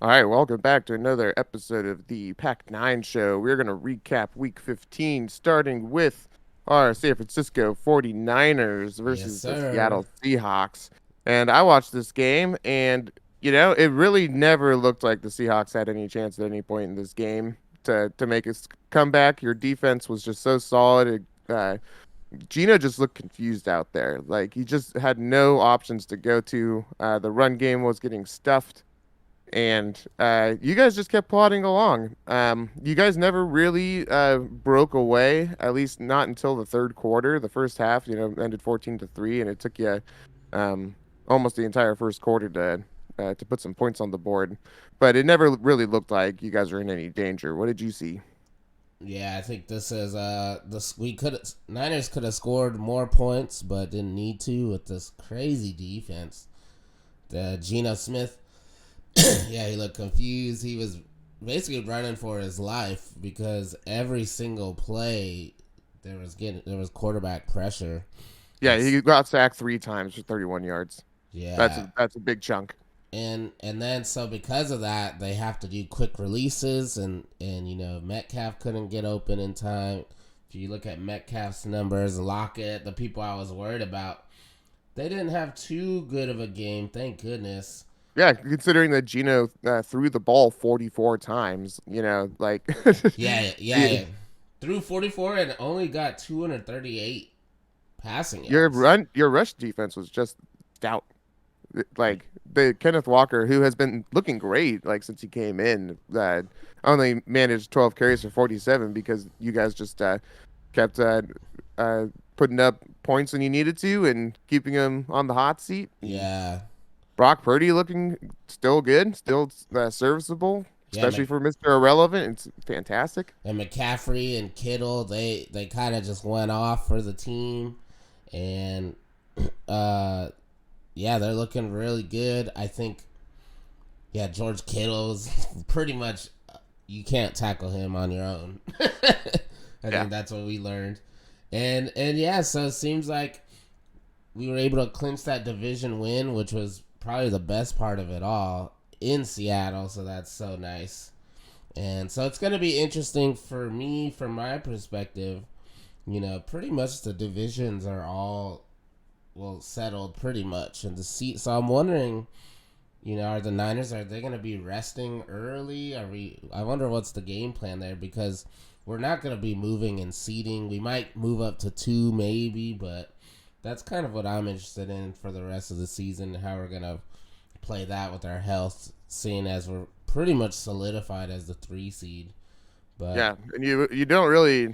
All right, welcome back to another episode of the Pac 9 show. We're going to recap week 15, starting with our San Francisco 49ers Yes, versus the sir. Seattle Seahawks. And I watched this game, and, it really never looked like the Seahawks had any chance at any point in this game to make a comeback. Your defense was just so solid. Gino just looked confused out there. Like, he just had no options to go to. The run game was getting stuffed and you guys just kept plodding along. You guys never really broke away, at least not until the third quarter. The first half, ended 14-3, and it took you um, almost the entire first quarter to put some points on the board. But it never really looked like you guys were in any danger. What did you see? Yeah, I think this is this we could Niners could have scored more points, but didn't need to with this crazy defense. The Geno Smith, yeah, he looked confused. He was basically running for his life because every single play there was quarterback pressure. Yeah, It's he got sacked 3 times for 31 yards. That's yeah, that's a big chunk. and then so because of that they have to do quick releases and Metcalf couldn't get open in time. If you look at Metcalf's numbers, Lockett, the people I was worried about, they didn't have too good of a game, thank goodness. Yeah, considering that Gino threw the ball 44 times, like Yeah, yeah, y- yeah. Threw 44 and only got 238 passing your yards. rush defense was just stout. Like the Kenneth Walker, who has been looking great, like since he came in, only managed 12 carries for 47 because you guys just kept uh, putting up points when you needed to and keeping him on the hot seat. And Yeah, Brock Purdy looking still good, still serviceable, yeah. especially for Mr. Irrelevant. It's fantastic. And McCaffrey and Kittle, they kind of just went off for the team, and uh, yeah, they're looking really good. I think, yeah, George Kittle's pretty much you can't tackle him on your own. I Yeah. think that's what we learned, and yeah, so it seems like we were able to clinch that division win, which was probably the best part of it all in Seattle. So that's so nice. And so it's going to be interesting for me, from my perspective. Pretty much the divisions are all well settled, pretty much, and the seat. So I'm wondering, are the Niners, are they going to be resting early? Are we? I wonder what's the game plan there, because we're not going to be moving and seeding. We might move up to two, maybe, but that's kind of what I'm interested in for the rest of the season. How we're going to play that with our health, seeing as we're pretty much solidified as the 3 seed. But Yeah, and you don't really,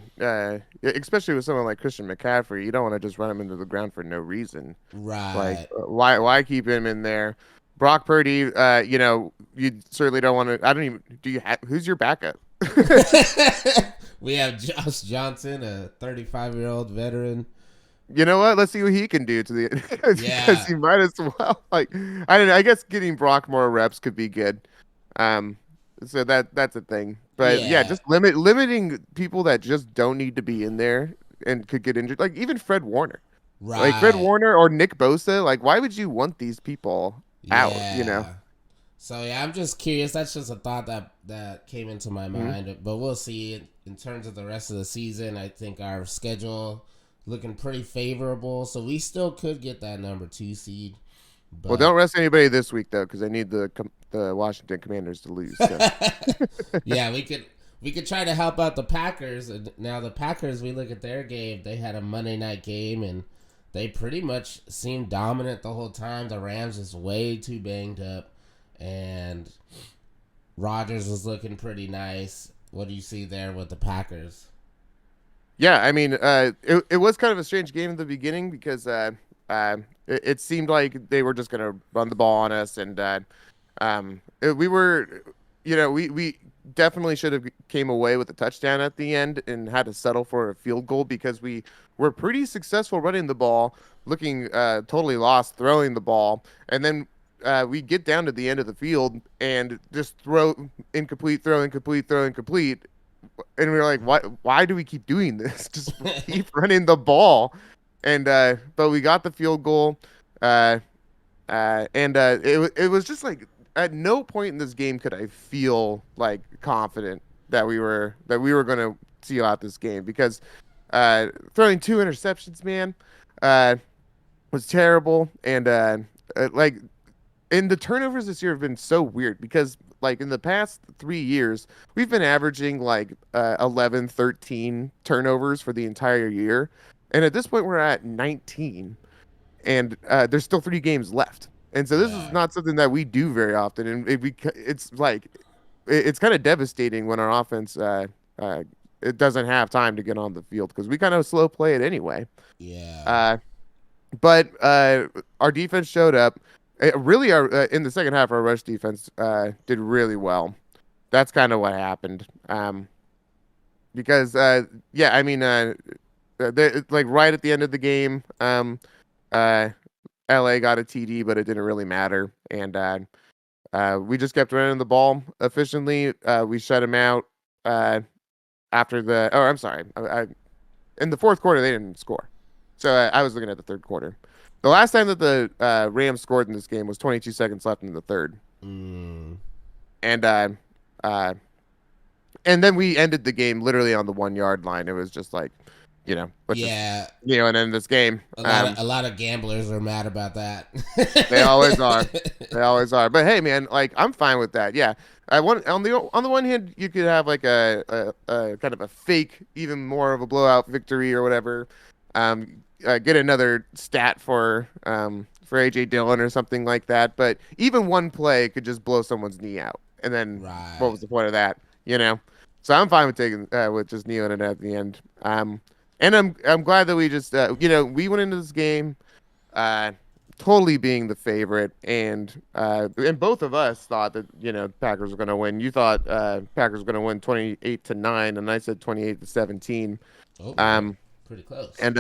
especially with someone like Christian McCaffrey, you don't want to just run him into the ground for no reason. Like, right, why keep him in there? Brock Purdy, you certainly don't want to. I don't even. Do you have who's your backup? we have Josh Johnson, a 35-year-old veteran. You know what? Let's see what he can do to the because Yeah, he might as well. Like, I don't know. I guess getting Brock more reps could be good. Um, so that's a thing. But yeah, yeah, just limiting people that just don't need to be in there and could get injured. Like even Fred Warner. Like Fred right, Warner or Nick Bosa, like why would you want these people out, yeah. So yeah, I'm just curious. That's just a thought that came into my Mhm. mind. But we'll see. In terms of the rest of the season, I think our schedule looking pretty favorable. So we still could get that number 2 seed. Well, don't But rest anybody this week though, because I need the Washington Commanders to lose. So yeah, we could try to help out the Packers. And now the Packers, we look at their game. They had a Monday night game and they pretty much seemed dominant the whole time. The Rams is way too banged up, and Rodgers was looking pretty nice. What do you see there with the Packers? yeah, I mean, it was kind of a strange game in the beginning because it seemed like they were just gonna run the ball on us, and we were, we definitely should have came away with a touchdown at the end and had to settle for a field goal because we were pretty successful running the ball, looking totally lost throwing the ball, and then we get down to the end of the field and just throw incomplete, throw incomplete, and we were like, why do we keep doing this? Just keep running the ball. And but we got the field goal. And it was just like at no point in this game could I feel like confident that we were going to seal out this game because throwing two interceptions, man, uh, was terrible, and like and the turnovers this year have been so weird because like in the past 3 years we've been averaging like 11 13 turnovers for the entire year, and at this point we're at 19, and there's still 3 games left, and so this is Yeah, not something that we do very often, and it's like it's kind of devastating when our offense uh, it doesn't have time to get on the field because we kind of slow play it anyway. yeah, uh, but our defense showed up. Really, our in the second half, our rush defense did really well. That's kind of what happened. Because yeah, I mean, like right at the end of the game, uh, LA got a TD, but it didn't really matter, and we just kept running the ball efficiently. We shut him out after the. Oh, I'm sorry. In the fourth quarter, they didn't score. So I was looking at the third quarter. The last time that the Rams scored in this game was 22 seconds left in the third, mm, and uh, and then we ended the game literally on the 1 yard line. It was just like, let's just yeah. and end this game. A lot of gamblers are mad about that. They always are. They always are. But hey, man, like I'm fine with that. Yeah, I want on the one hand, you could have like a kind of a fake, even more of a blowout victory or whatever. Get another stat for AJ Dillon or something like that. But even one play could just blow someone's knee out, and then what Right. was the point of that? You know. So I'm fine with taking with just kneeling it at the end. And I'm glad that we just we went into this game uh, totally being the favorite, and both of us thought that Packers were going to win. You thought Packers were going to win 28-9, and I said 28-17. Oh, Um, pretty close. and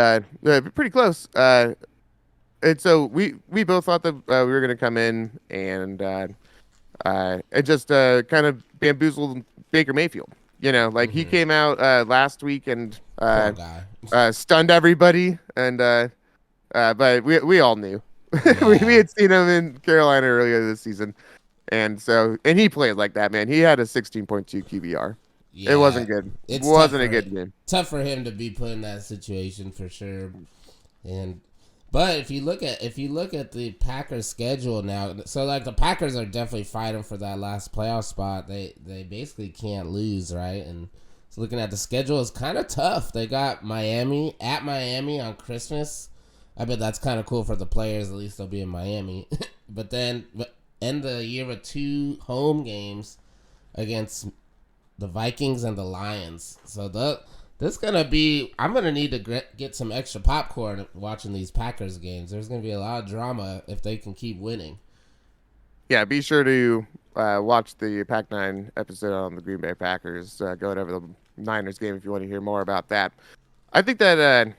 pretty close. And so we both thought that we were going to come in and it just kind of bamboozled Baker Mayfield. Like he Hmm. came out last week and Poor guy. stunned everybody, and but we all knew. We Yeah, had seen him in Carolina earlier this season, and he played like that, man. He had a 16.2 QBR. It yeah. wasn't good. It's Wasn't a good game. tough for him to be put in that situation for sure. And but if you look at the Packers schedule now, so like the Packers are definitely fighting for that last playoff spot. They basically can't lose, right? And so looking at the schedule, it's kind of tough. They got Miami on Christmas. I bet that's kind of cool for the players. At least they'll be in Miami. but end the year with 2 home games against the Vikings and the Lions. So this gonna be. I'm gonna need to get some extra popcorn watching these Packers games. There's gonna be a lot of drama if they can keep winning. Yeah, be sure to watch the Pac-9 episode on the Green Bay Packers. Going over the Niners game if you want to hear more about that. I think that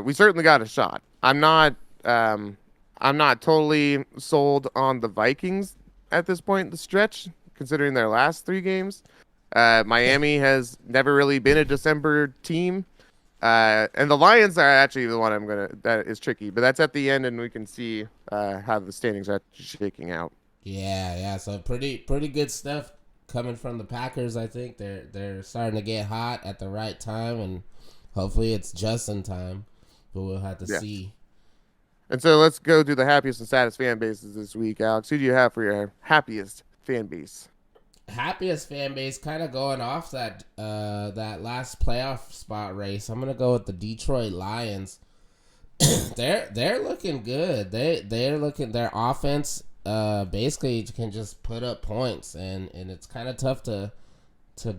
we certainly got a shot. I'm not totally sold on the Vikings at this point in the stretch, considering their last 3 games. Miami has never really been a December team. And the Lions are actually the one that is tricky, but that's at the end, and we can see how the standings are shaking out. Yeah. So pretty good stuff coming from the Packers. I think they're starting to get hot at the right time, and hopefully it's just in time. But we'll have to Yeah. see. And so let's go to the happiest and saddest fan bases this week, Alex. Who do you have for your happiest fan base? Happiest fan base, kind of going off that last playoff spot race. I'm gonna go with the Detroit Lions. They're looking good. They're looking their offense basically can just put up points, and it's kind of tough to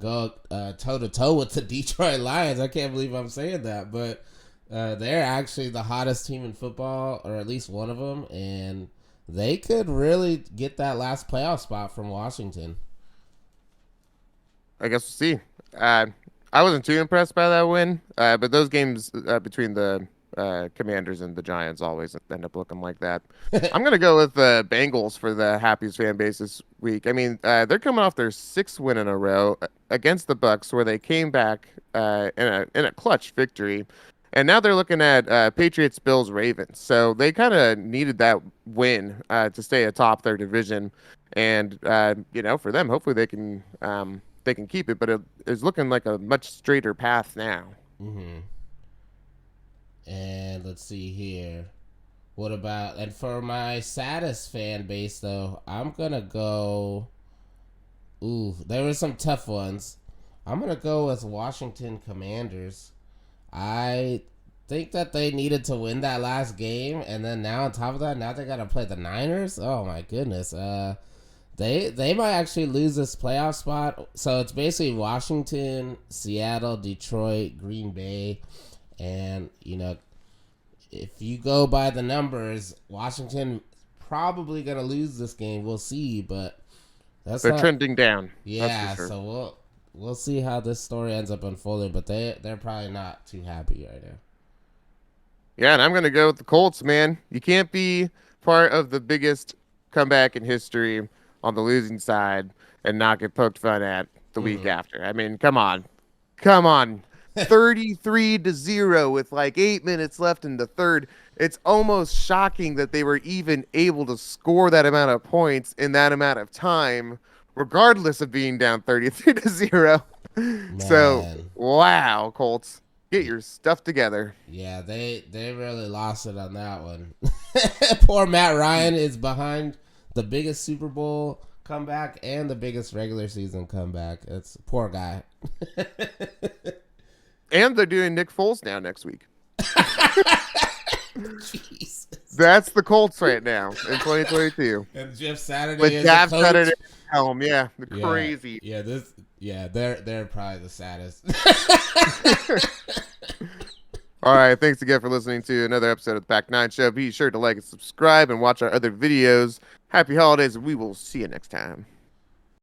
go toe to toe with the Detroit Lions. I can't believe I'm saying that, but they're actually the hottest team in football, or at least one of them, and they could really get that last playoff spot from Washington. I guess we'll see. Uh, I wasn't too impressed by that win, but those games between the Commanders and the Giants always end up looking like that. I'm gonna go with the Bengals for the happiest fan base this week. I mean, they're coming off their 6th win in a row against the Bucks, where they came back in a clutch victory, and now they're looking at Patriots, Bills, Ravens. So they kind of needed that win to stay atop their division, and for them, hopefully they can keep it. But it is looking like a much straighter path now. Hmm. And let's see here. What about, and for my saddest fan base though, I'm gonna go. Ooh, there were some tough ones. I'm gonna go with Washington Commanders. I think that they needed to win that last game, and then now on top of that, now they gotta play the Niners. Oh my goodness. They might actually lose this playoff spot. So it's basically Washington, Seattle, Detroit, Green Bay, and if you go by the numbers, Washington probably gonna lose this game. We'll see, but that's They're not. trending down. That's for Yeah, sure. so we'll see how this story ends up unfolding. But they're probably not too happy right now. Yeah, and I'm gonna go with the Colts, man. You can't be part of the biggest comeback in history on the losing side and not get poked fun at the week Mm-hmm. after. I mean, come on. Come on. 33-0 with like 8 minutes left in the third. It's almost shocking that they were even able to score that amount of points in that amount of time, regardless of being down 33-0. So, Man, wow, Colts, get your stuff together. yeah, they really lost it on that one. Poor Matt Ryan is behind the biggest Super Bowl comeback and the biggest regular season comeback. It's poor guy. And they're doing Nick Foles now next week. Jesus. That's the Colts right now in 2022. And Jeff Saturday With is the Dak Saturday coach. at the helm. Yeah, the Yeah, crazy. yeah, they're probably the saddest. All right, thanks again for listening to another episode of the Pack 9 Show. Be sure to like and subscribe and watch our other videos. Happy holidays, and we will see you next time.